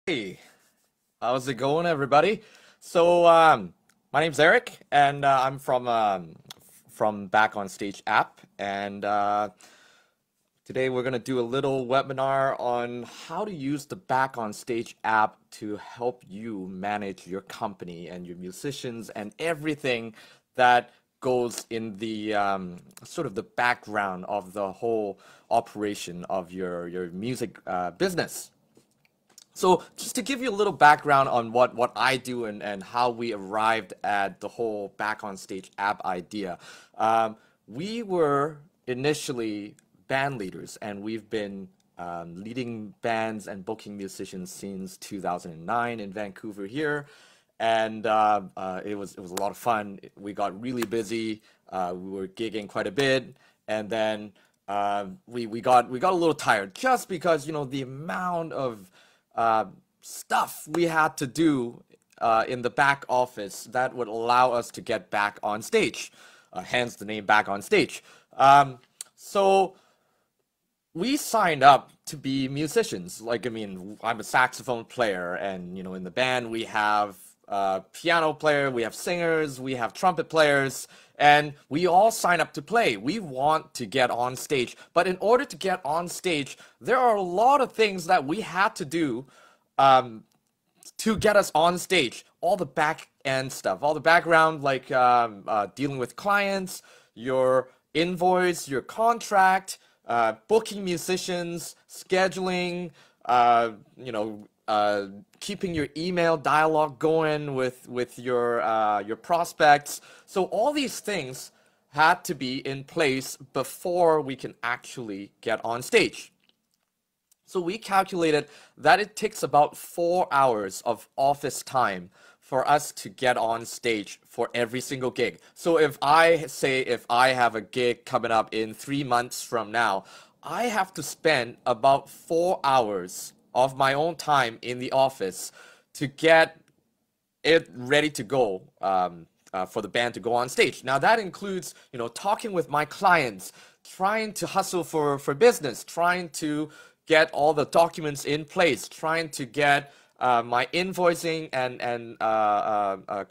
Hey, how's it going, everybody? My name's Eric, and I'm from Back on Stage app, and today we're gonna do a little webinar on how to use the Back on Stage app to help you manage your company and your musicians and everything that goes in the sort of the background of the whole operation of your music business. So just to give you a little background on what I do and how we arrived at the whole Back on Stage app idea. We were initially band leaders, and we've been leading bands and booking musicians since 2009 in Vancouver here. And it was a lot of fun. We got really busy. We were gigging quite a bit, and then we got a little tired just because the amount of uh, stuff we had to do in the back office that would allow us to get back on stage, hence the name Back on Stage. So we signed up to be musicians. Like, I mean, I'm a saxophone player, and in the band we have piano player, we have singers, we have trumpet players, and we all sign up to play. We want to get on stage, but in order to get on stage, there are a lot of things that we had to do um, to get us on stage. All the back end stuff, all the background, like dealing with clients, your invoice, your contract, booking musicians, scheduling, keeping your email dialogue going with your prospects. So all these things had to be in place before we can actually get on stage. So we calculated that it takes about 4 hours of office time for us to get on stage for every single gig. So if I have a gig coming up in 3 months from now, I have to spend about 4 hours of my own time in the office to get it ready to go for the band to go on stage. Now that includes, talking with my clients, trying to hustle for business, trying to get all the documents in place, trying to get my invoicing and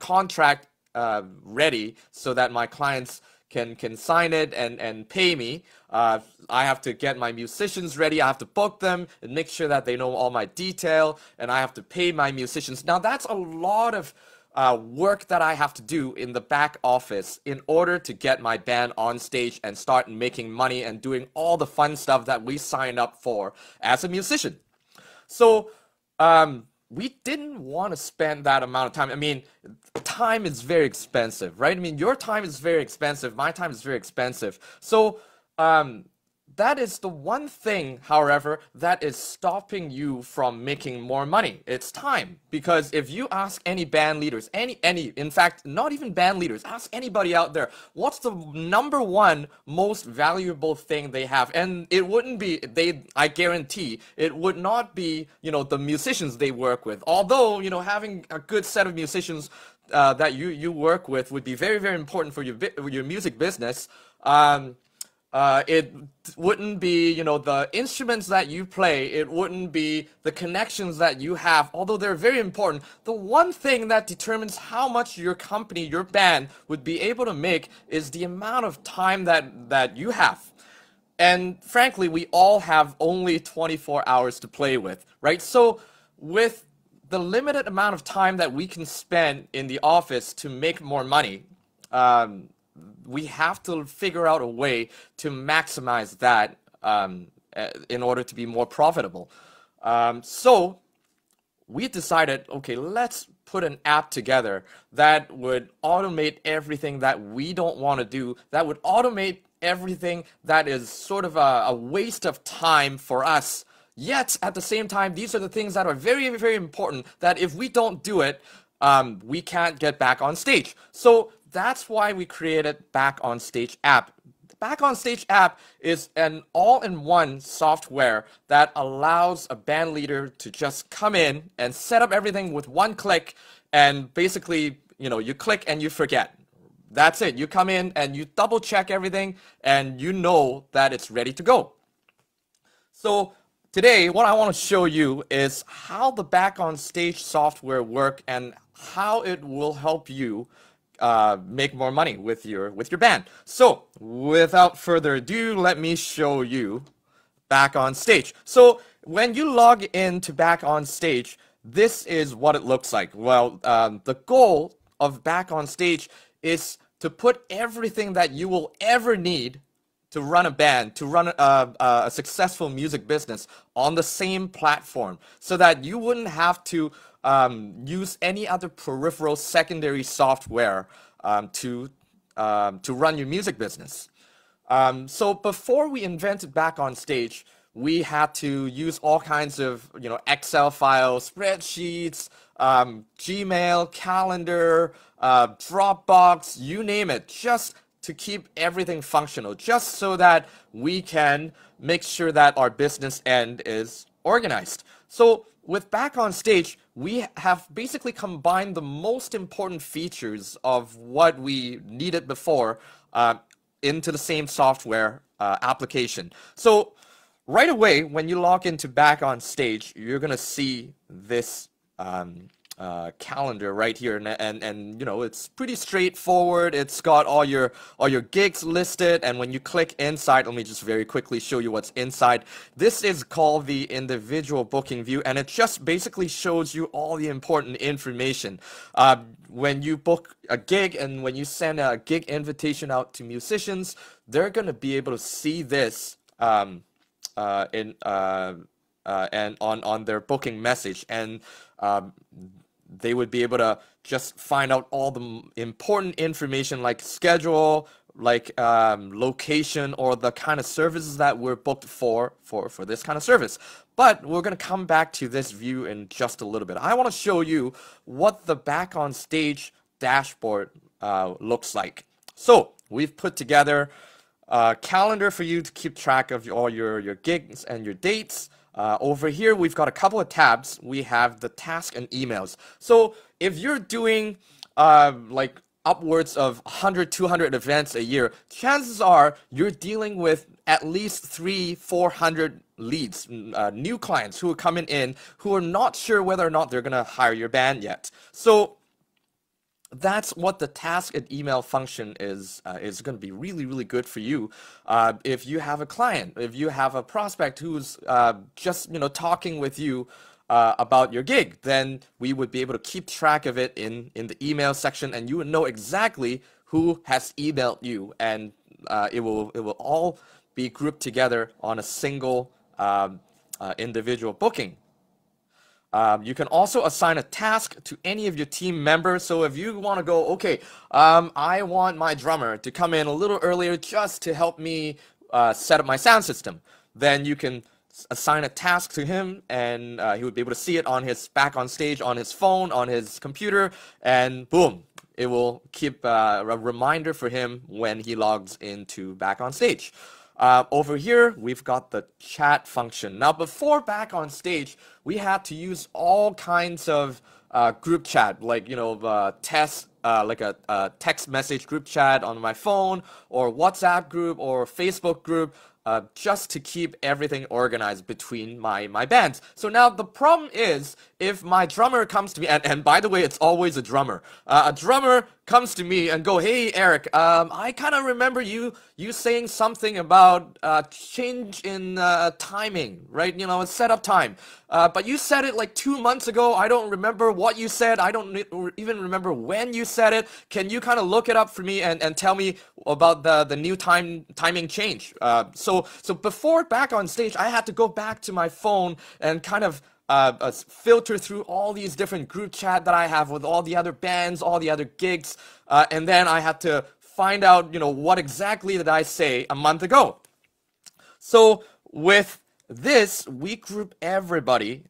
contract ready so that my clients can sign it and pay me. I have to get my musicians ready. I have to book them and make sure that they know all my detail, and I have to pay my musicians. Now that's a lot of work that I have to do in the back office in order to get my band on stage and start making money and doing all the fun stuff that we signed up for as a musician. So we didn't want to spend that amount of time. I mean, time is very expensive, right? I mean, your time is very expensive. My time is very expensive. So that is the one thing, however, that is stopping you from making more money. It's time. Because if you ask any band leaders, in fact, not even band leaders, ask anybody out there, what's the number one most valuable thing they have? And it wouldn't be, I guarantee, it would not be, the musicians they work with. Although, having a good set of musicians that you work with would be very, very important for your music business. It wouldn't be, the instruments that you play. It wouldn't be the connections that you have, although they're very important. The one thing that determines how much your company, your band, would be able to make is the amount of time that you have. And frankly, we all have only 24 hours to play with, right? So with the limited amount of time that we can spend in the office to make more money, we have to figure out a way to maximize that in order to be more profitable. So we decided, okay, let's put an app together that would automate everything that we don't want to do, that would automate everything that is sort of a waste of time for us. Yet, at the same time, these are the things that are very, very important, that if we don't do it, we can't get back on stage. So that's why we created Back on Stage app. The Back on Stage app is an all-in-one software that allows a band leader to just come in and set up everything with one click, and basically, you click and you forget. That's it. You come in and you double check everything, and you know that it's ready to go. So Today, what I want to show you is how the back on stage software work and how it will help you make more money with your band. So, without further ado, let me show you back on stage. So, when you log into back on stage, this is what it looks like. Well, the goal of back on stage is to put everything that you will ever need to run a band, to run a successful music business on the same platform, so that you wouldn't have to use any other peripheral secondary software to run your music business. So before we invented back on stage, we had to use all kinds of Excel files, spreadsheets, Gmail, calendar, Dropbox, you name it, just to keep everything functional, just so that we can make sure that our business end is organized. So with back on stage, we have basically combined the most important features of what we needed before into the same software application. So right away, when you log into back on stage, you're gonna see this calendar right here, and it's pretty straightforward. It's got all your gigs listed, and when you click inside, let me just very quickly show you what's inside. This is called the individual booking view, and it just basically shows you all the important information. When you book a gig and when you send a gig invitation out to musicians, they're gonna be able to see this and on their booking message, and they would be able to just find out all the important information like schedule, like location, or the kind of services that we're booked for this kind of service. But we're going to come back to this view in just a little bit. I want to show you what the back on stage dashboard looks like. So we've put together a calendar for you to keep track of all your gigs and your dates. Over here, we've got a couple of tabs. We have the task and emails. So if you're doing like upwards of 100, 200 events a year, chances are you're dealing with at least 300-400 leads, new clients who are coming in who are not sure whether or not they're going to hire your band yet. So that's what the task and email function is going to be really, really good for you. If you have a client, if you have a prospect who's just talking with you about your gig, then we would be able to keep track of it in the email section, and you would know exactly who has emailed you, and it will all be grouped together on a single individual booking. You can also assign a task to any of your team members. So if you want to go, okay, I want my drummer to come in a little earlier just to help me set up my sound system, then you can assign a task to him, and he would be able to see it on his back on stage, on his phone, on his computer, and boom, it will keep a reminder for him when he logs into back on stage. Over here, we've got the chat function. Now, before back on stage, we had to use all kinds of group chat, like, like a text message group chat on my phone, or WhatsApp group, or Facebook group, just to keep everything organized between my bands. So now the problem is, if my drummer comes to me, and by the way, it's always a drummer comes to me and go, hey Eric, I kind of remember you saying something about change in timing, right? Setup time, but you said it like 2 months ago. I don't remember what you said. I don't even remember when you said it. Can you kind of look it up for me and tell me about the new timing change? So before back on stage, I had to go back to my phone and kind of filter through all these different group chat that I have with all the other bands, all the other gigs, and then I had to find out, what exactly did I say a month ago. So with this, we group everybody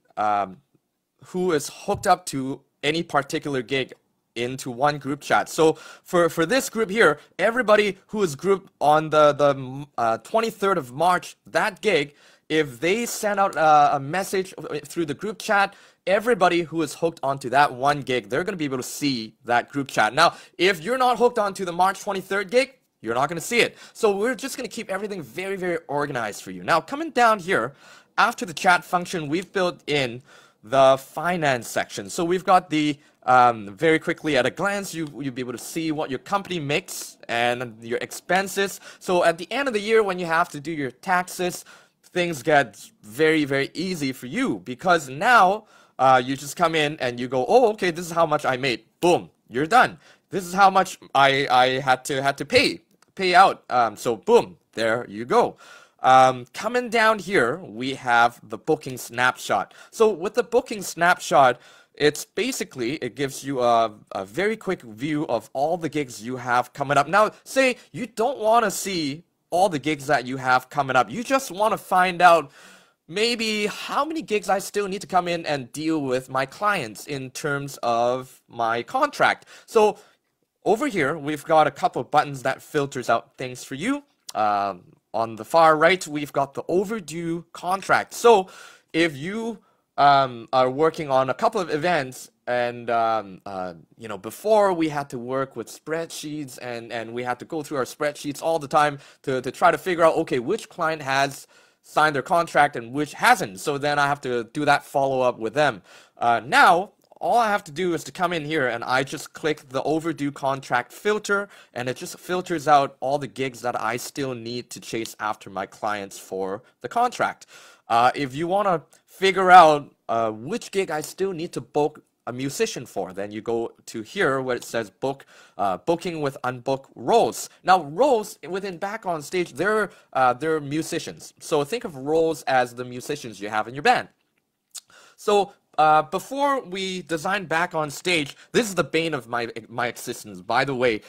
who is hooked up to any particular gig into one group chat. So for this group here, everybody who is grouped on the 23rd of March, that gig, if they send out a message through the group chat, everybody who is hooked onto that one gig, they're going to be able to see that group chat. Now, if you're not hooked onto the March 23rd gig, you're not going to see it. So we're just going to keep everything very, very organized for you. Now, coming down here after the chat function, we've built in the finance section. So we've got the very quickly at a glance, you'll be able to see what your company makes and your expenses. So at the end of the year, when you have to do your taxes, things get very, very easy for you, because now you just come in and you go, oh, okay, this is how much I made. Boom, you're done. This is how much I had to pay out. So boom, there you go. Coming down here, we have the booking snapshot. So with the booking snapshot, it's basically, it gives you a very quick view of all the gigs you have coming up. Now, say you don't want to see all the gigs that you have coming up. You just want to find out maybe how many gigs I still need to come in and deal with my clients in terms of my contract. So over here, we've got a couple of buttons that filters out things for you. On the far right, we've got the overdue contract. So if you are working on a couple of events, and you know, before we had to work with spreadsheets, and we had to go through our spreadsheets all the time to try to figure out, okay, which client has signed their contract and which hasn't. So then I have to do that follow-up with them. Now, all I have to do is to come in here and I just click the overdue contract filter, and it just filters out all the gigs that I still need to chase after my clients for the contract. If you want to figure out which gig I still need to book a musician for, then you go to here where it says booking with unbooked roles. Now, roles within Back on Stage, they're musicians. So think of roles as the musicians you have in your band. So before we design Back on Stage, this is the bane of my existence, by the way.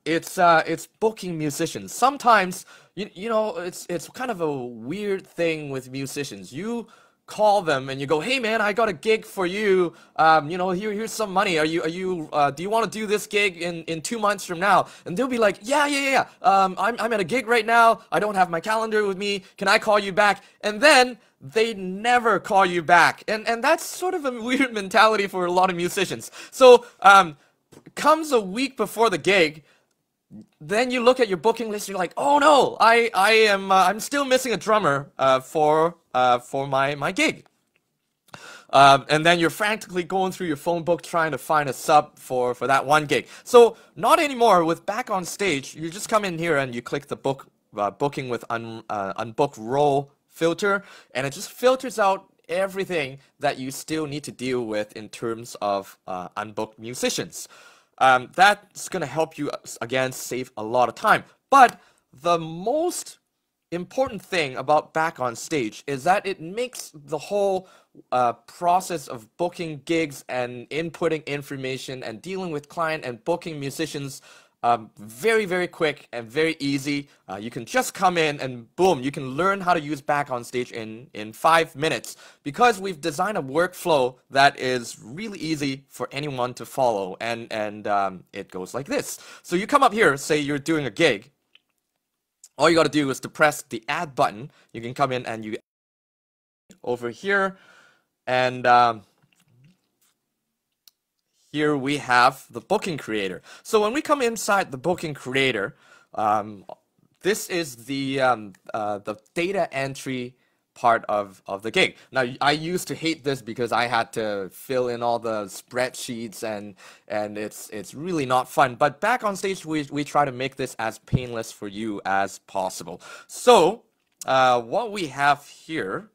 It's booking musicians. Sometimes you know, it's kind of a weird thing with musicians. You call them and you go, hey man, I got a gig for you. You know, here's some money. Do you want to do this gig in 2 months from now? And they'll be like, yeah. I'm at a gig right now. I don't have my calendar with me. Can I call you back? And then they never call you back. And that's sort of a weird mentality for a lot of musicians. So comes a week before the gig, then you look at your booking list, you're like, oh no, I'm still missing a drummer for my gig. And then you're frantically going through your phone book trying to find a sub for that one gig. So not anymore. With Back on Stage, you just come in here and you click the booking with unbooked role filter, and it just filters out everything that you still need to deal with in terms of unbooked musicians. That's going to help you, again, save a lot of time. But the most important thing about Back on Stage is that it makes the whole process of booking gigs and inputting information and dealing with client and booking musicians very, very quick and very easy. You can just come in and boom, you can learn how to use Back on Stage in 5 minutes, because we've designed a workflow that is really easy for anyone to follow, and it goes like this. So you come up here, say you're doing a gig. All you got to do is to press the add button. You can come in and you over here, and here we have the booking creator. So when we come inside the booking creator, this is the data entry part of the gig. Now, I used to hate this because I had to fill in all the spreadsheets, and it's really not fun. But Back on Stage, we try to make this as painless for you as possible. So what we have here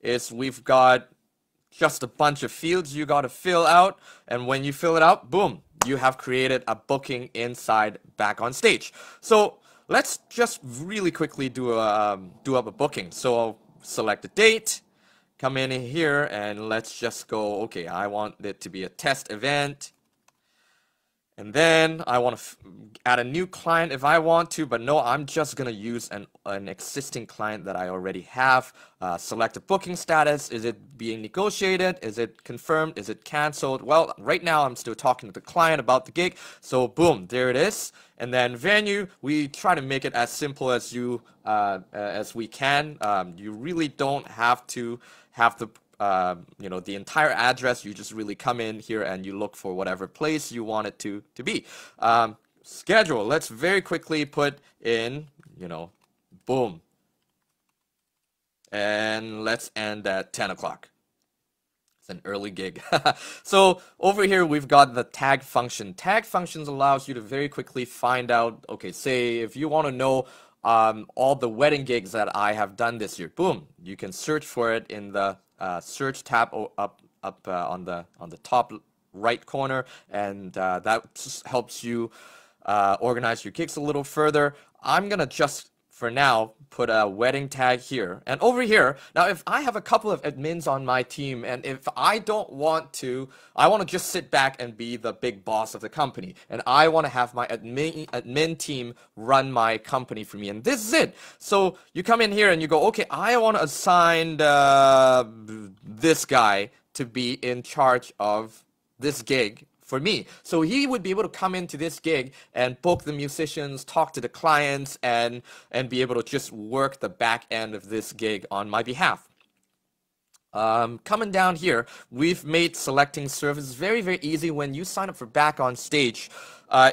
is we've got just a bunch of fields you got to fill out, and when you fill it out, boom, you have created a booking inside Back on Stage. So let's just really quickly do up a booking. So I'll select a date, come in here, and let's just go, okay, I want it to be a test event. And then I want to add a new client if I want to, but no, I'm just going to use an existing client that I already have. Select a booking status. Is it being negotiated? Is it confirmed? Is it canceled? Well, right now I'm still talking to the client about the gig. So boom, there it is. And then venue, we try to make it as simple as we can. You really don't have to have the you know, the entire address. You just really come in here and you look for whatever place you want it to be. Schedule, let's very quickly put in, you know, boom. and let's end at 10 o'clock. It's an early gig. So over here, we've got the tag function. Tag functions allows you to very quickly find out, okay, say if you want to know all the wedding gigs that I have done this year, boom, you can search for it in the search tab up on the top right corner, and that just helps you organize your gigs a little further. I'm gonna just for now put a wedding tag here, and over here now if I have a couple of admins on my team, and if I don't want to, I want to just sit back and be the big boss of the company, and I want to have my admin team run my company for me, and this is it. So you come in here and you go, okay, I want to assign this guy to be in charge of this gig for me. So he would be able to come into this gig and book the musicians, talk to the clients, and be able to just work the back end of this gig on my behalf. Coming down here, we've made selecting services very, very easy. When you sign up for Back on Stage,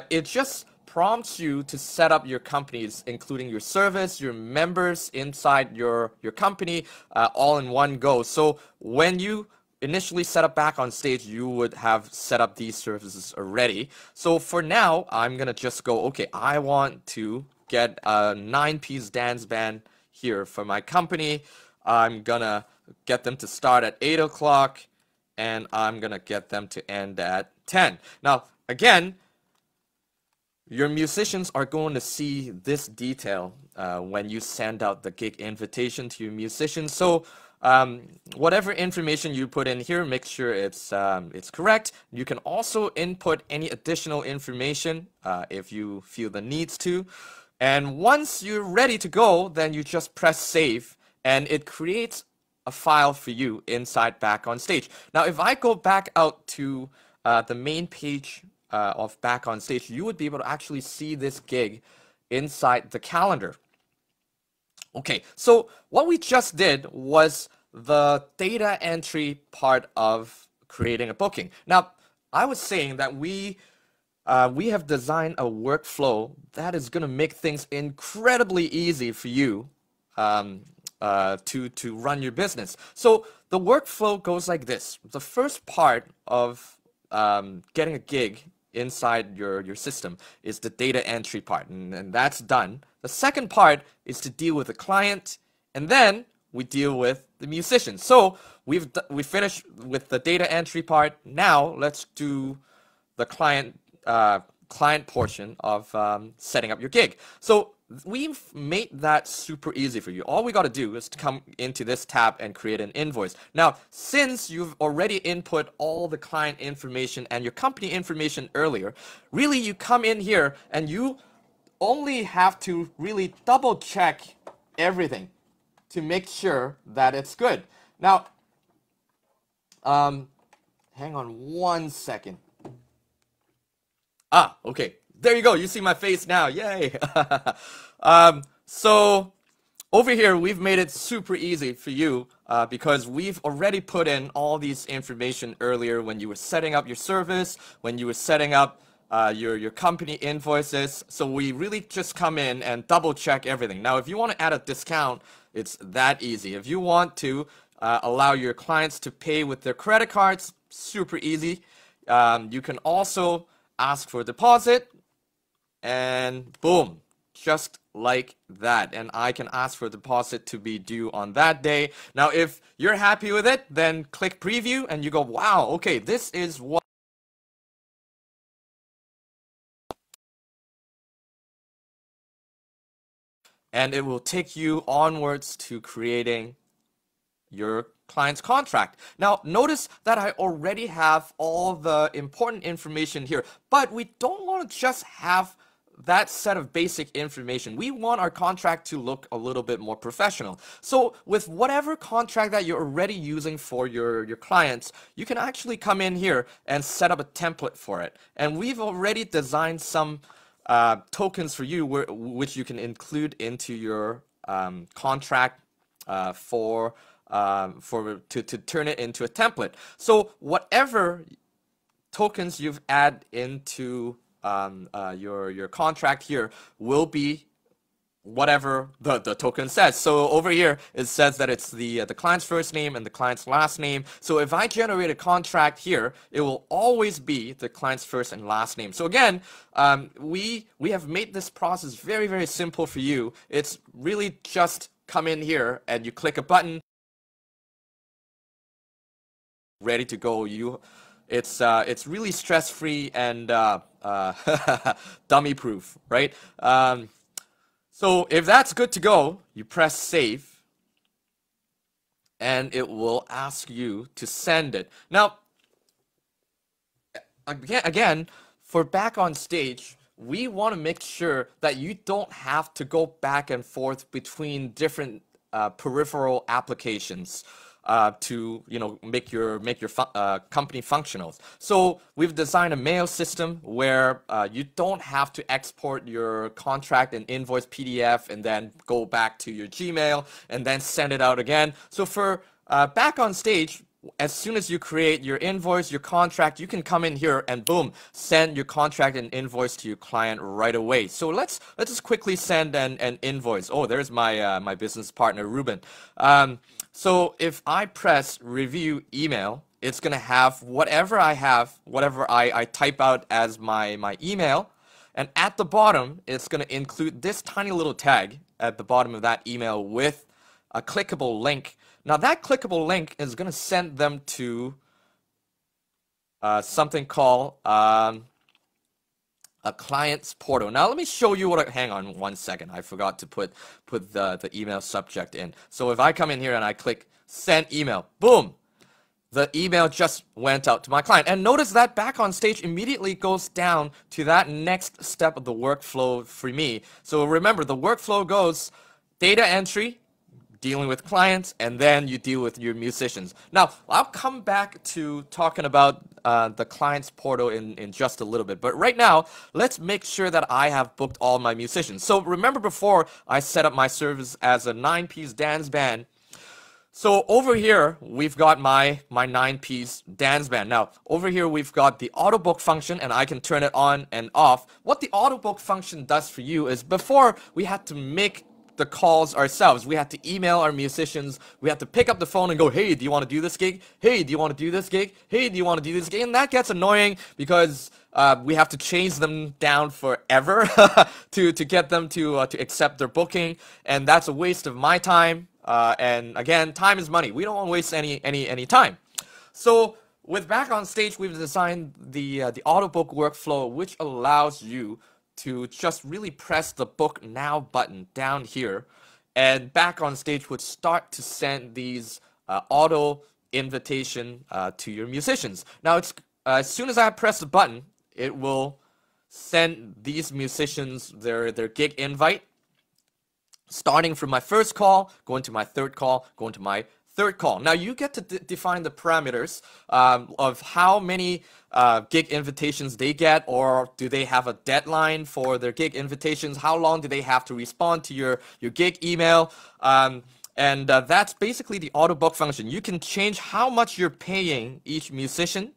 it just prompts you to set up your companies, including your service, your members inside your company, all in one go. So when you initially set up Back on Stage, you would have set up these services already. So for now, I'm gonna just go, okay, I want to get a 9-piece dance band here for my company. I'm gonna get them to start at 8 o'clock, and I'm gonna get them to end at 10. Now, again, your musicians are going to see this detail when you send out the gig invitation to your musicians. So whatever information you put in here, make sure it's correct. You can also input any additional information if you feel the needs to. And once you're ready to go, then you just press save, and it creates a file for you inside Back on Stage. Now, if I go back out to the main page of Back on Stage, you would be able to actually see this gig inside the calendar. Okay, so what we just did was the data entry part of creating a booking. Now, I was saying that we have designed a workflow that is going to make things incredibly easy for you to run your business. So the workflow goes like this. The first part of getting a gig inside your system is the data entry part, and that's done. The second part is to deal with the client, and then we deal with the musician. So we finished with the data entry part. Now let's do the client portion of setting up your gig. So we've made that super easy for you. All we got to do is to come into this tab and create an invoice. Now, since you've already input all the client information and your company information earlier, really you come in here and you only have to really double check everything to make sure that it's good. Now, hang on one second. Okay. There you go. You see my face now. Yay. So over here, we've made it super easy for you because we've already put in all these information earlier when you were setting up your service, when you were setting up your company invoices. So we really just come in and double check everything. Now, if you want to add a discount, it's that easy. If you want to allow your clients to pay with their credit cards, super easy. You can also ask for a deposit, and boom, just like that. And I can ask for a deposit to be due on that day. Now, if you're happy with it, then click preview and you go, wow, okay, this is what. And it will take you onwards to creating your client's contract. Now, notice that I already have all the important information here, but we don't want to just have that set of basic information. We want our contract to look a little bit more professional. So with whatever contract that you're already using for your clients, you can actually come in here and set up a template for it. And we've already designed some tokens for you which you can include into your contract to turn it into a template. So whatever tokens you've added into your contract here will be whatever the token says. So over here, it says that it's the client's first name and the client's last name. So if I generate a contract here, it will always be the client's first and last name. So again, we have made this process very, very simple for you. It's really just come in here and you click a button, ready to go. It's really stress-free and dummy-proof, right? So if that's good to go, you press save and it will ask you to send it. Now, again, for back on stage, we want to make sure that you don't have to go back and forth between different peripheral applications to make your company functional. So we've designed a mail system where you don't have to export your contract and invoice PDF and then go back to your Gmail and then send it out again. So for back on stage, as soon as you create your invoice, your contract, you can come in here and boom, send your contract and invoice to your client right away. So let's just quickly send an invoice. Oh, there's my my business partner, Ruben. So if I press review email, it's gonna have whatever I type out as my email, and at the bottom, it's gonna include this tiny little tag at the bottom of that email with a clickable link. Now that clickable link is going to send them to something called a client's portal. Now let me show you hang on one second. I forgot to put the email subject in. So if I come in here and I click send email, boom, the email just went out to my client. And notice that back on stage immediately goes down to that next step of the workflow for me. So remember, the workflow goes data entry, dealing with clients, and then you deal with your musicians. Now, I'll come back to talking about the client's portal in just a little bit. But right now, let's make sure that I have booked all my musicians. So remember before I set up my service as a 9-piece dance band. So over here, we've got my 9-piece dance band. Now, over here, we've got the auto book function, and I can turn it on and off. What the auto book function does for you is before we had to make the calls ourselves. We had to email our musicians. We had to pick up the phone and go, hey, do you want to do this gig? Hey, do you want to do this gig? Hey, do you want to do this gig? And that gets annoying because we have to chase them down forever to get them to accept their booking, and that's a waste of my time. And again, time is money. We don't want to waste any time. So with back on stage, we've designed the auto book workflow, which allows you to just really press the book now button down here, and back on stage would start to send these auto invitation to your musicians. Now it's as soon as I press the button, it will send these musicians their gig invite, starting from my first call, going to my third call, going to my third call. Now you get to define the parameters of how many gig invitations they get, or do they have a deadline for their gig invitations? How long do they have to respond to your gig email? And that's basically the auto book function. You can change how much you're paying each musician.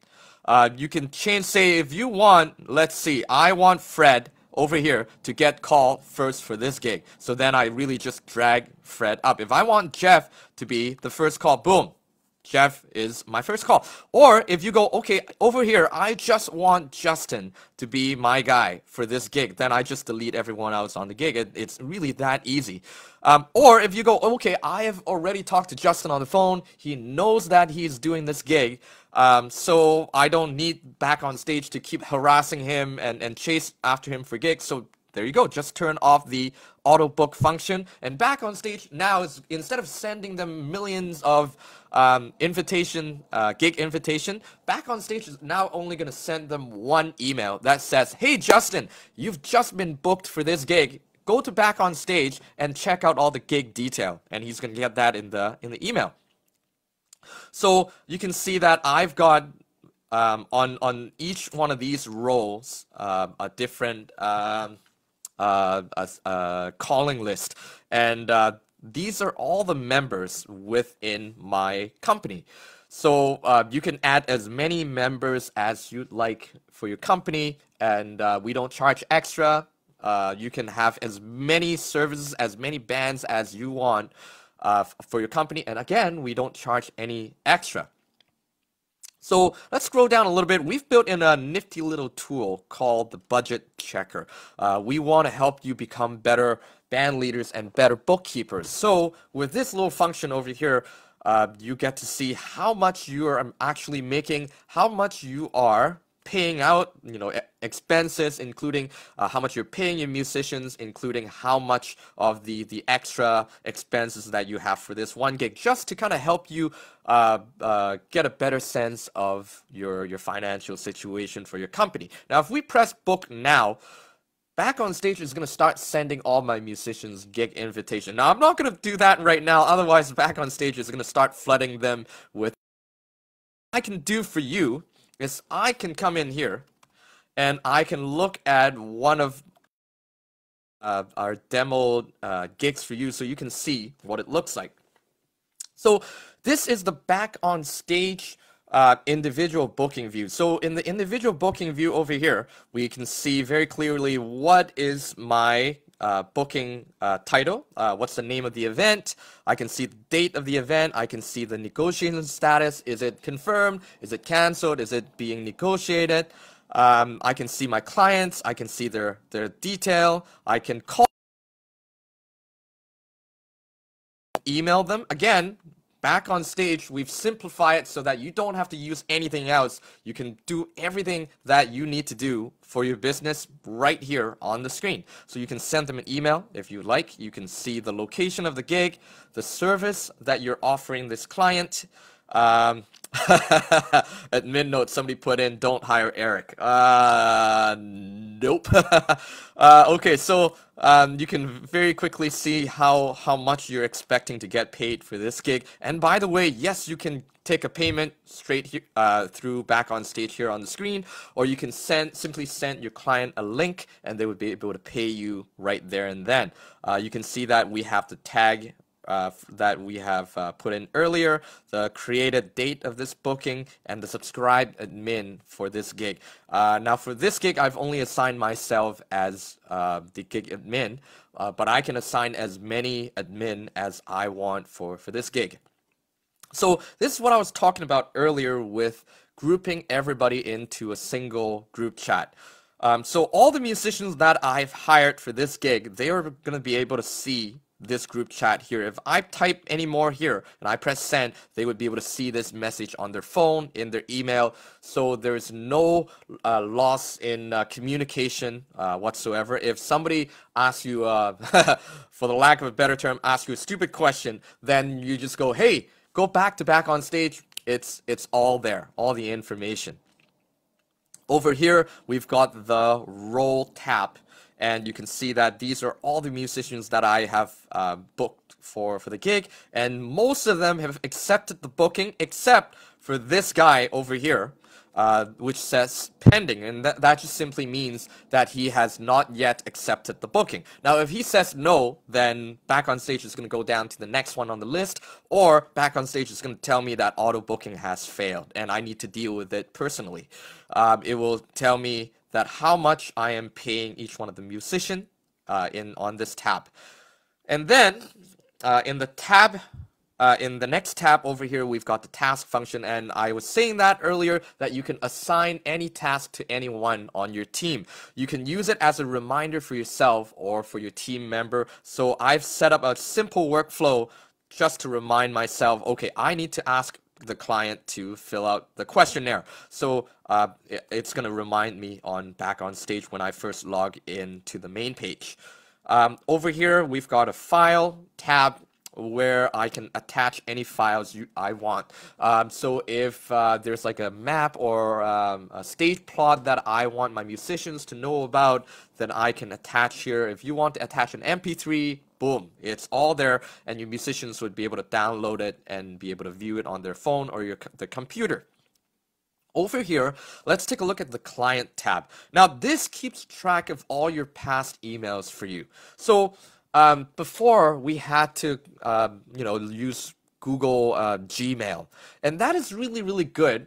You can change, say, if you want, let's see, I want Fred over here to get called first for this gig. So then I really just drag Fred up. If I want Jeff to be the first call, boom, Jeff is my first call. Or if you go, okay, over here, I just want Justin to be my guy for this gig, then I just delete everyone else on the gig. It's really that easy. Or if you go, okay, I have already talked to Justin on the phone. He knows that he's doing this gig. So I don't need back on stage to keep harassing him and chase after him for gigs. So there you go. Just turn off the auto book function, and back on stage now is, instead of sending them millions of gig invitation, back on stage is now only going to send them one email that says, hey Justin, you've just been booked for this gig. Go to back on stage and check out all the gig detail, and he's going to get that in the email. So you can see that I've got on each one of these roles a different calling list, and these are all the members within my company. So you can add as many members as you'd like for your company, and we don't charge extra. You can have as many services, as many bands as you want for your company. And again, we don't charge any extra. So let's scroll down a little bit. We've built in a nifty little tool called the budget checker. We want to help you become better band leaders and better bookkeepers. So with this little function over here, you get to see how much you are actually making, how much you are paying out, expenses, including how much you're paying your musicians, including how much of the extra expenses that you have for this one gig, just to kind of help you get a better sense of your financial situation for your company. Now, if we press book now, Back on Stage is going to start sending all my musicians gig invitation. Now, I'm not going to do that right now, otherwise Back on Stage is going to start flooding them with. What I can do for you is I can come in here and I can look at one of our demo gigs for you so you can see what it looks like. So this is the Back on Stage individual booking view. So in the individual booking view over here, we can see very clearly what is my booking title, what's the name of the event. I can see the date of the event. I can see the negotiation status. Is it confirmed? Is it canceled? Is it being negotiated? I can see my clients. I can see their detail. I can call, email them. Again, Back on Stage, we've simplified it so that you don't have to use anything else. You can do everything that you need to do for your business right here on the screen. So you can send them an email if you like. You can see the location of the gig, the service that you're offering this client. Admin note, somebody put in, don't hire Eric. Nope. Okay, so you can very quickly see how much you're expecting to get paid for this gig. And by the way, yes, you can take a payment straight here, through Back on Stage here on the screen, or you can simply send your client a link and they would be able to pay you right there and then. You can see that we have the tag that we have put in earlier, the created date of this booking, and the subscribe admin for this gig. Now for this gig, I've only assigned myself as the gig admin, but I can assign as many admin as I want for this gig. So this is what I was talking about earlier with grouping everybody into a single group chat. So all the musicians that I've hired for this gig, they are going to be able to see this group chat here. If I type any more here and I press send, they would be able to see this message on their phone, in their email. So there's no loss in communication whatsoever. If somebody asks you, for the lack of a better term, asks you a stupid question, then you just go, hey, go back to Back on Stage. It's all there, all the information. Over here, we've got the role tab. And you can see that these are all the musicians that I have booked for the gig. And most of them have accepted the booking, except for this guy over here, which says pending. And that just simply means that he has not yet accepted the booking. Now, if he says no, then Back on Stage is going to go down to the next one on the list. Or Back on Stage is going to tell me that auto booking has failed. And I need to deal with it personally. It will tell me that how much I am paying each one of the musician on this tab. And then in the next tab over here, we've got the task function. And I was saying that earlier, that you can assign any task to anyone on your team. You can use it as a reminder for yourself or for your team member. So I've set up a simple workflow just to remind myself, okay, I need to ask the client to fill out the questionnaire. So it's going to remind me on Back on Stage when I first log in to the main page. Over here, we've got a file tab where I can attach any files I want. So if there's like a map or a stage plot that I want my musicians to know about, then I can attach here. If you want to attach an MP3, boom, it's all there, and your musicians would be able to download it and be able to view it on their phone or the computer. Over here, let's take a look at the client tab. Now, this keeps track of all your past emails for you. So before, we had to use Google Gmail, and that is really, really good.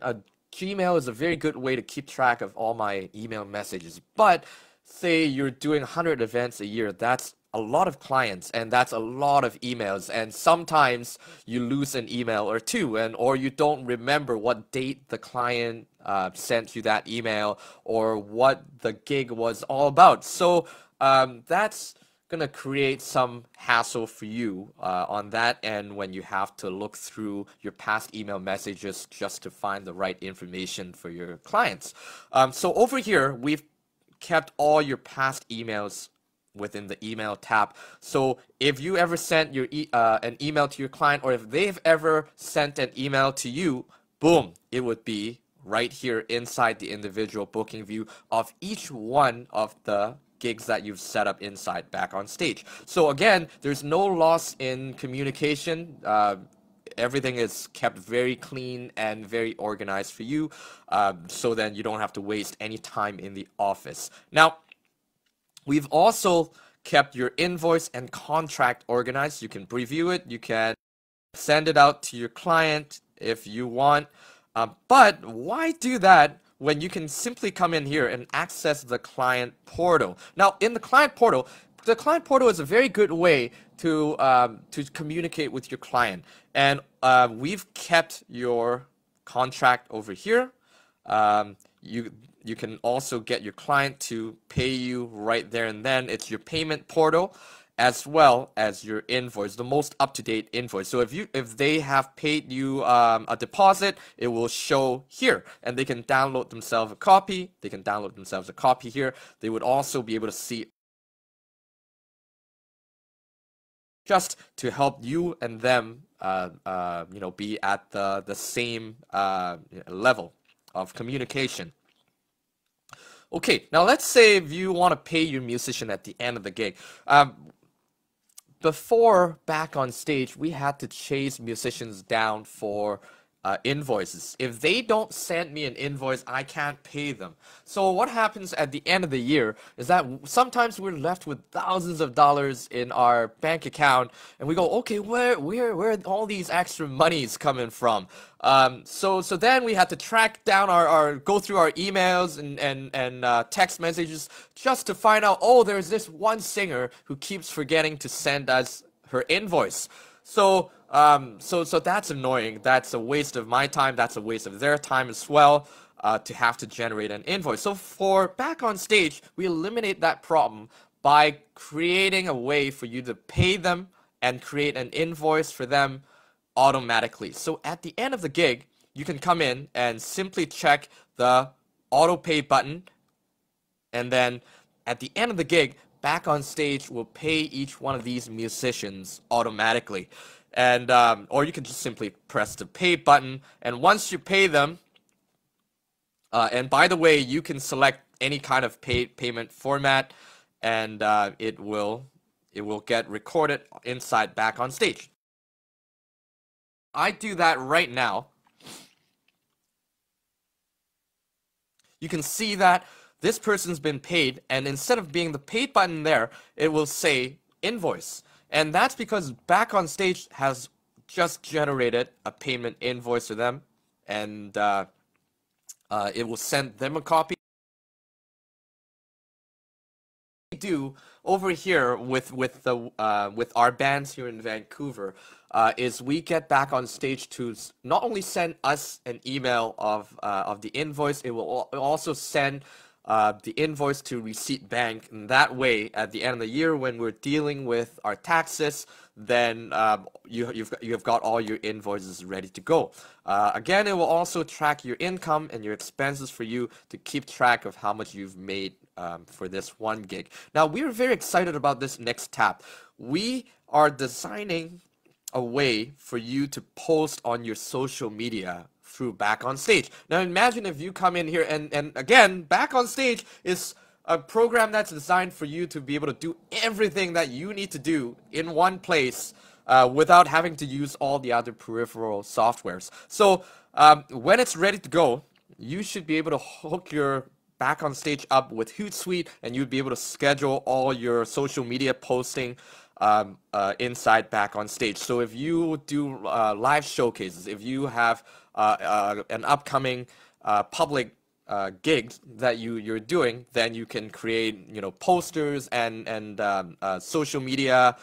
Gmail is a very good way to keep track of all my email messages, but say you're doing 100 events a year, that's a lot of clients and that's a lot of emails, and sometimes you lose an email or two, and or you don't remember what date the client sent you that email or what the gig was all about. So that's gonna create some hassle for you on that end when you have to look through your past email messages just to find the right information for your clients. So over here, we've kept all your past emails within the email tab. So if you ever sent your an email to your client, or if they've ever sent an email to you, boom, it would be right here inside the individual booking view of each one of the gigs that you've set up inside Back on Stage. So again, there's no loss in communication. Everything is kept very clean and very organized for you, so then you don't have to waste any time in the office. Now, we've also kept your invoice and contract organized. You can preview it, you can send it out to your client if you want, but why do that when you can simply come in here and access the client portal? Now, in the client portal is a very good way to communicate with your client, and we've kept your contract over here. You can also get your client to pay you right there and then. It's your payment portal as well as your invoice, the most up-to-date invoice. So if they have paid you a deposit, it will show here, and they can download themselves a copy. They can download themselves a copy here. They would also be able to see, just to help you and them be at the same level of communication. Okay, now let's say if you want to pay your musician at the end of the gig. Before Back on Stage, we had to chase musicians down for invoices. If they don't send me an invoice, I can't pay them. So what happens at the end of the year is that sometimes we're left with thousands of dollars in our bank account, and we go, okay, where are all these extra monies coming from? So then we had to track down go through our emails and text messages just to find out, oh, there's this one singer who keeps forgetting to send us her invoice. So that's annoying. That's a waste of my time. That's a waste of their time as well, to have to generate an invoice. So for Back on Stage, we eliminate that problem by creating a way for you to pay them and create an invoice for them automatically. So at the end of the gig, you can come in and simply check the auto pay button, and then at the end of the gig, Back on Stage will pay each one of these musicians automatically. And or you can just simply press the pay button, and once you pay them, and by the way, you can select any kind of payment format, and it will get recorded inside Back on Stage. I do that right now. You can see that this person's been paid, and instead of being the paid button there, it will say invoice. And that's because Back on Stage has just generated a payment invoice for them, and it will send them a copy. What we do over here with our bands here in Vancouver is we get Back on Stage to not only send us an email of the invoice, it will also send the invoice to Receipt Bank, and that way at the end of the year when we're dealing with our taxes, then you've got all your invoices ready to go. Again, it will also track your income and your expenses for you to keep track of how much you've made for this one gig. Now, we're very excited about this next tab. We are designing a way for you to post on your social media through Back on Stage. Now imagine if you come in here, and again, Back on Stage is a program that's designed for you to be able to do everything that you need to do in one place without having to use all the other peripheral softwares. So when it's ready to go, you should be able to hook your Back on Stage up with Hootsuite, and you'd be able to schedule all your social media posting inside Back on Stage. So if you do live showcases, if you have an upcoming public gigs that you're doing, then you can create, posters and social media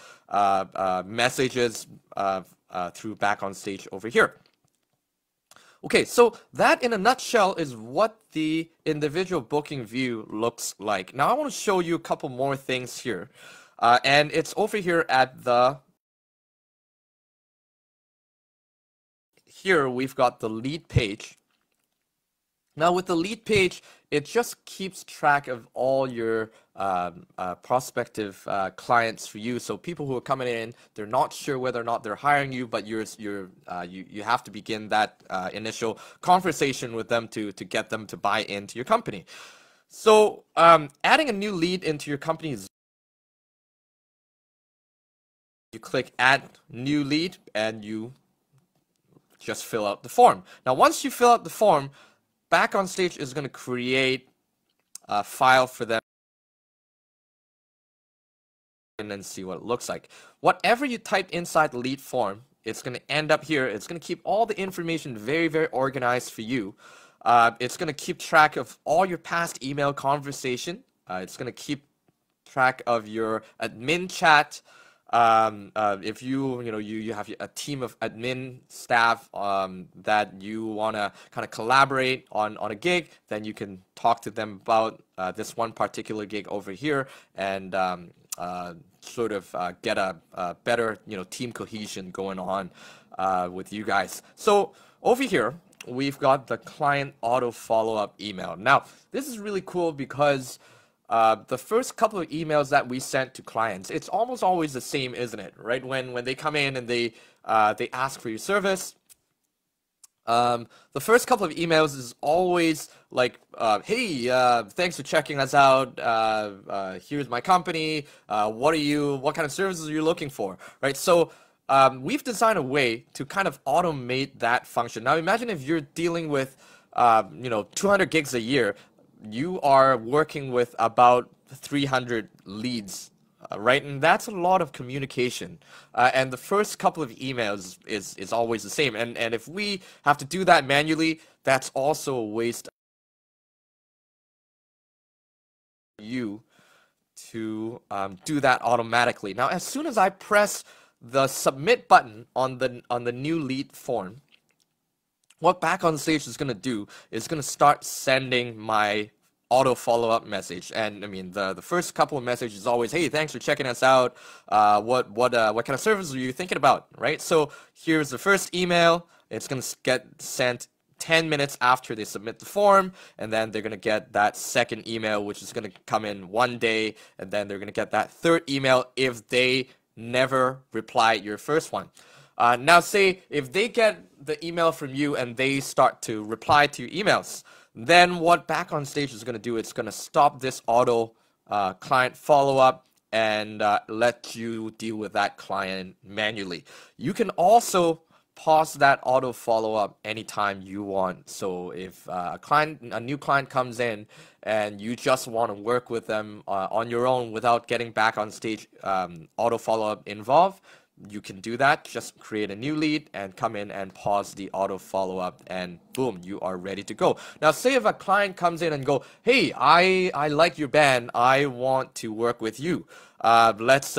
messages through Back on Stage over here. Okay, so that in a nutshell is what the individual booking view looks like. Now I want to show you a couple more things here. And it's over here at here we've got the lead page. Now with the lead page, it just keeps track of all your prospective clients for you. So people who are coming in, they're not sure whether or not they're hiring you, but you have to begin that initial conversation with them to get them to buy into your company. So adding a new lead into your company is, you click add new lead and you just fill out the form. Now once you fill out the form, Back on Stage is going to create a file for them and then see what it looks like. Whatever you typed inside the lead form, it's going to end up here. It's going to keep all the information very, very organized for you. It's going to keep track of all your past email conversation. It's going to keep track of your admin chat. If you have a team of admin staff that you want to kind of collaborate on a gig, then you can talk to them about this one particular gig over here and sort of get a better team cohesion going on with you guys. So over here we've got the client auto follow-up email. Now this is really cool because the first couple of emails that we sent to clients, it's almost always the same, isn't it? Right? When they come in and they ask for your service, the first couple of emails is always like, hey, thanks for checking us out. Here's my company. What kind of services are you looking for? Right? So we've designed a way to kind of automate that function. Now imagine if you're dealing with 200 gigs a year. You are working with about 300 leads, right? And that's a lot of communication. And the first couple of emails is always the same. And if we have to do that manually, that's also a waste of you to do that automatically. Now, as soon as I press the submit button on the new lead form, what Back on Stage is going to do is going to start sending my auto follow-up message. And I mean, the first couple of messages is always, hey, thanks for checking us out. What kind of services are you thinking about, right? So here's the first email. It's going to get sent 10 minutes after they submit the form, and then they're going to get that second email, which is going to come in 1 day, and then they're going to get that third email if they never reply your first one. Now say if they get the email from you and they start to reply to your emails, then what Back on Stage is going to do, it's going to stop this auto client follow-up and let you deal with that client manually. You can also pause that auto follow-up anytime you want. So if a new client comes in and you just want to work with them on your own without getting Back on Stage auto follow-up involved, you can do that. Just create a new lead and come in and pause the auto follow-up, and boom, you are ready to go. Now say if a client comes in and go, hey, I like your band, I want to work with you. Let's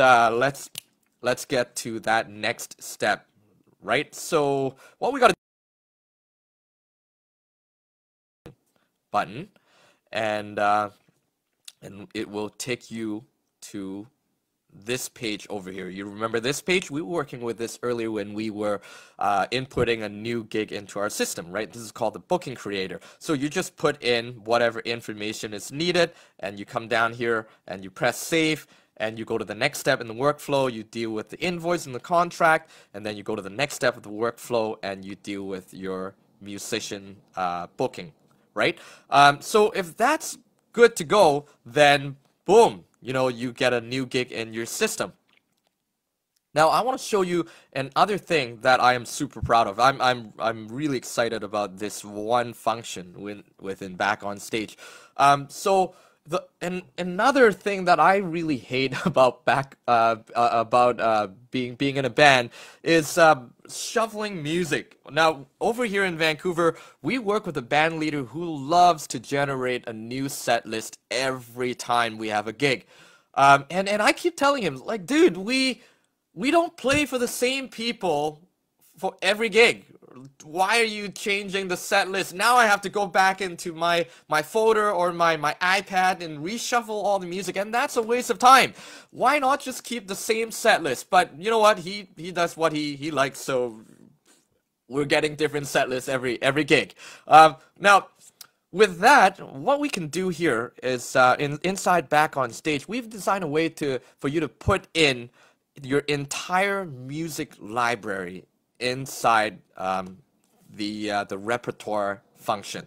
get to that next step, right? So what we got to button, and it will take you to this page over here. You remember this page? We were working with this earlier when we were inputting a new gig into our system, right? This is called the booking creator. So you just put in whatever information is needed, and you come down here and you press save, and you go to the next step in the workflow. You deal with the invoice and the contract, and then you go to the next step of the workflow and you deal with your musician booking, right? So if that's good to go, then boom, you get a new gig in your system. Now I want to show you another thing that I am super proud of. I'm really excited about this one function within Back on Stage. So And another thing that I really hate about being in a band is shuffling music. Now, over here in Vancouver, we work with a band leader who loves to generate a new set list every time we have a gig. And I keep telling him, like, dude, we don't play for the same people for every gig. Why are you changing the set list? Now I have to go back into my folder or my iPad and reshuffle all the music, and that's a waste of time. Why not just keep the same set list? But you know what? He does what he likes, so we're getting different set lists every gig. Now, with that, what we can do here is inside back on stage, we've designed a way for you to put in your entire music library inside the repertoire function.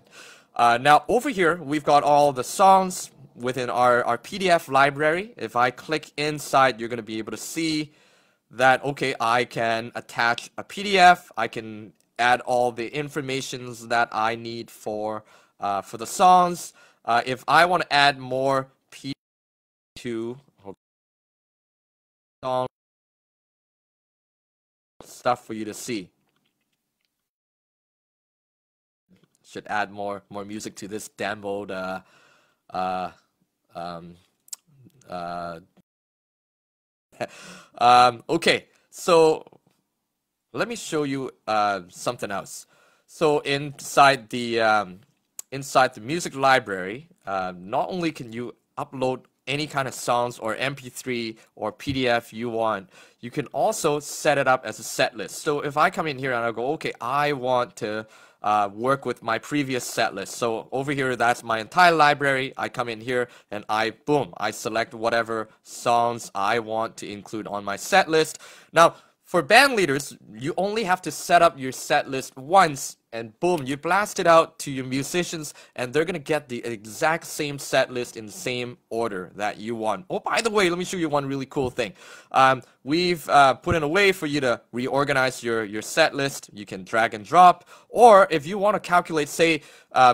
Now over here we've got all the songs within our PDF library. If I click inside, you're going to be able to see that, okay, I can attach a PDF, I can add all the informations that I need for the songs. If I want to add more PDF to song stuff for you to see. Should add more music to this demoed okay, so let me show you something else. So inside the music library, not only can you upload any kind of songs or MP3 or PDF you want, you can also set it up as a set list. So if I come in here and I go, okay, I want to work with my previous set list. So over here, that's my entire library. I come in here and I select whatever songs I want to include on my set list. Now, for band leaders, you only have to set up your set list once, and boom, you blast it out to your musicians, and they're gonna get the exact same set list in the same order that you want. Oh, by the way, let me show you one really cool thing. We've put in a way for you to reorganize your set list. You can drag and drop, or if you want to calculate, say,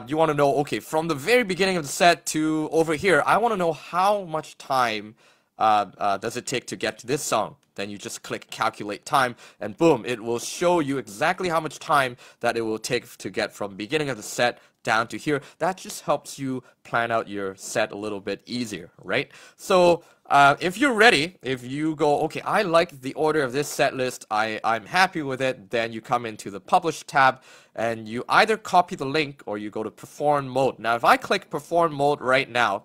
you want to know, okay, from the very beginning of the set to over here, I want to know how much time does it take to get to this song. Then you just click calculate time, and boom, it will show you exactly how much time that it will take to get from beginning of the set down to here. That just helps you plan out your set a little bit easier, right? So if you're ready, if you go, okay, I like the order of this set list, I'm happy with it, then you come into the publish tab and you either copy the link or you go to perform mode. Now if I click perform mode right now,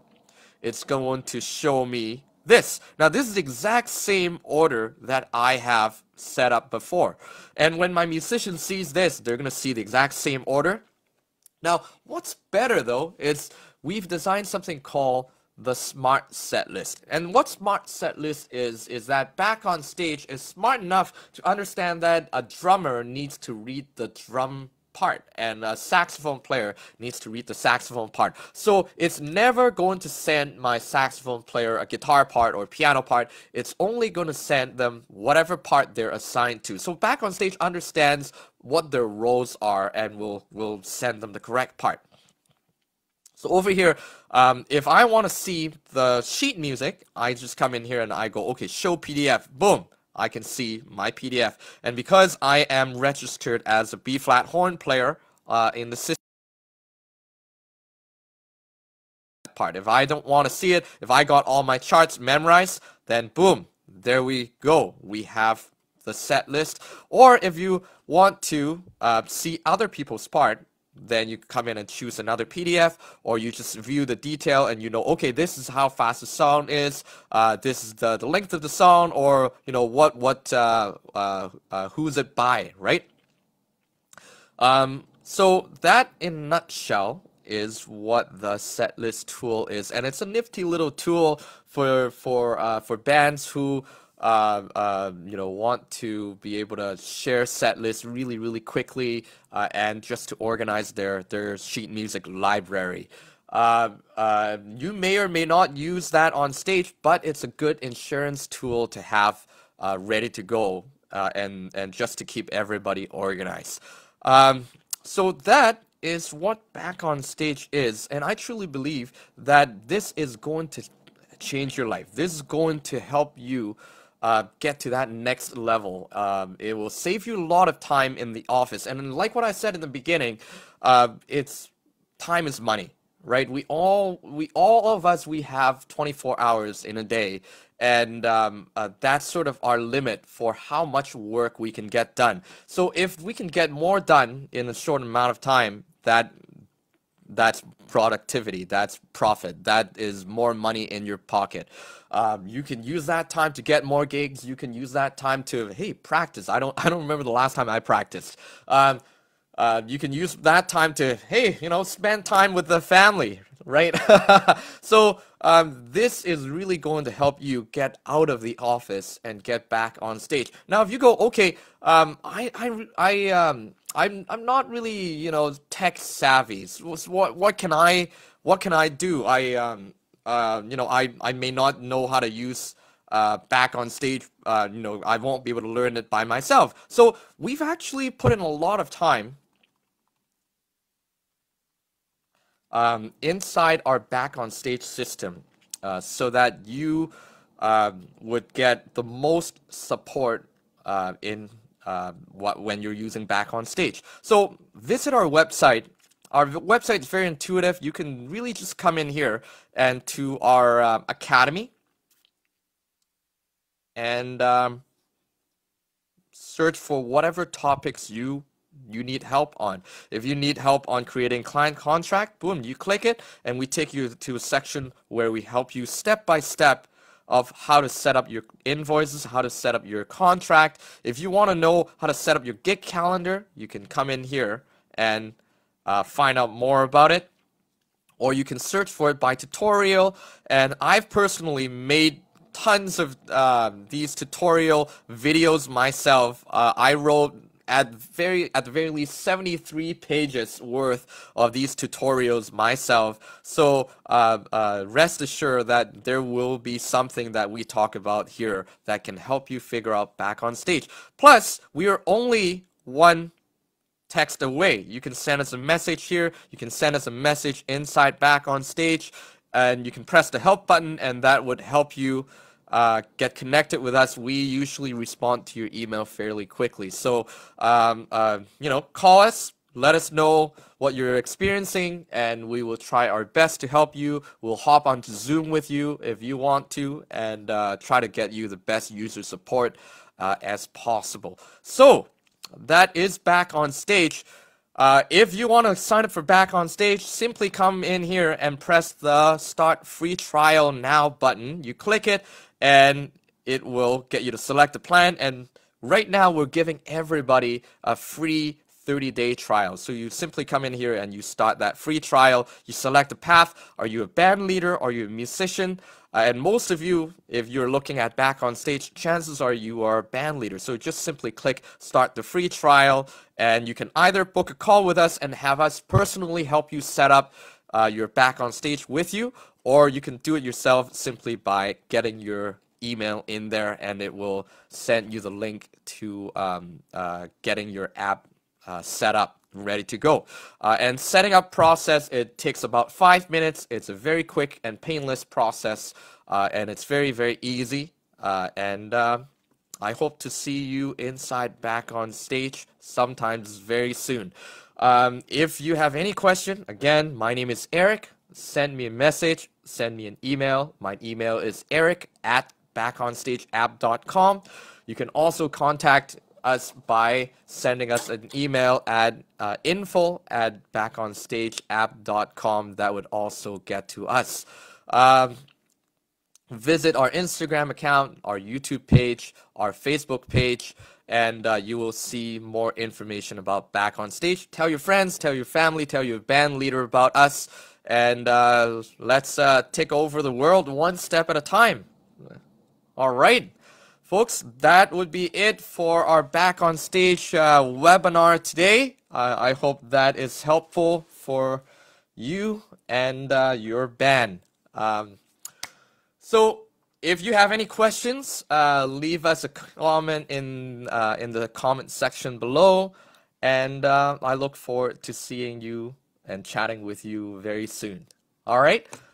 it's going to show me this. Now this is the exact same order that I have set up before. And when my musician sees this, they're going to see the exact same order. Now what's better though is we've designed something called the smart set list. And what smart set list is that back on stage is smart enough to understand that a drummer needs to read the drum part and a saxophone player needs to read the saxophone part. So it's never going to send my saxophone player a guitar part or piano part. It's only going to send them whatever part they're assigned to. So back on stage understands what their roles are and will send them the correct part. So over here, if I want to see the sheet music, I just come in here and I go, okay, show PDF, boom. I can see my PDF. And because I am registered as a B-flat horn player in the system part, if I don't want to see it, if I got all my charts memorized, then boom, there we go. We have the set list. Or if you want to see other people's part, then you come in and choose another PDF, or you just view the detail and you know, okay, this is how fast the song is, this is the length of the song, or you know who's it by, right? So that in a nutshell is what the set list tool is, and it's a nifty little tool for bands who you know, want to be able to share set lists really quickly and just to organize their sheet music library. You may or may not use that on stage, but it's a good insurance tool to have ready to go and just to keep everybody organized. So that is what back on stage is, and I truly believe that this is going to change your life. This is going to help you get to that next level. It will save you a lot of time in the office, and like what I said in the beginning, it's time is money, right? All of us, we have 24 hours in a day, and that's sort of our limit for how much work we can get done. So if we can get more done in a short amount of time, that's productivity, that's profit, that is more money in your pocket. You can use that time to get more gigs. You can use that time to, hey, practice. I don't remember the last time I practiced. You can use that time to, hey, spend time with the family, right? So this is really going to help you get out of the office and get back on stage. Now, if you go, okay, I'm not really, tech savvy. So what can I do? I may not know how to use back on stage. I won't be able to learn it by myself. So we've actually put in a lot of time inside our back on stage system, so that you would get the most support when you're using back on stage. So visit our website. Our website is very intuitive. You can really just come in here and to our academy and search for whatever topics you need help on. If you need help on creating client contract, boom, you click it and we take you to a section where we help you step by step of how to set up your invoices, how to set up your contract. If you want to know how to set up your gig calendar, you can come in here and find out more about it, or you can search for it by tutorial. And I've personally made tons of these tutorial videos myself. I wrote at the very least 73 pages worth of these tutorials myself. So rest assured that there will be something that we talk about here that can help you figure out back on stage. Plus, we are only one text away. You can send us a message here. You can send us a message inside back on stage, and you can press the help button, and that would help you get connected with us. We usually respond to your email fairly quickly. So, call us, let us know what you're experiencing, and we will try our best to help you. We'll hop onto Zoom with you if you want to, and try to get you the best user support as possible. So, that is back on stage. If you want to sign up for back on stage, simply come in here and press the start free trial now button. You click it and it will get you to select the plan. And right now we're giving everybody a free 30-day trial. So you simply come in here and you start that free trial. You select the path. Are you a band leader? Are you a musician? And most of you, if you're looking at back on stage, chances are you are a band leader. So just simply click start the free trial, and you can either book a call with us and have us personally help you set up your back on stage with you, or you can do it yourself simply by getting your email in there, and it will send you the link to getting your app set up, ready to go. And setting up process, it takes about 5 minutes. It's a very quick and painless process, and it's very, very easy. And I hope to see you inside back on stage sometimes very soon. If you have any question, again, my name is Eric. Send me a message, send me an email. My email is eric@backonstageapp.com. You can also contact us by sending us an email at info@backonstageapp.com. That would also get to us. Visit our Instagram account, our YouTube page, our Facebook page, and you will see more information about back on stage. Tell your friends, tell your family, tell your band leader about us, and let's take over the world one step at a time. All right. Folks, that would be it for our back on stage webinar today. I hope that is helpful for you and your band. So if you have any questions, leave us a comment in the comment section below, And I look forward to seeing you and chatting with you very soon. All right.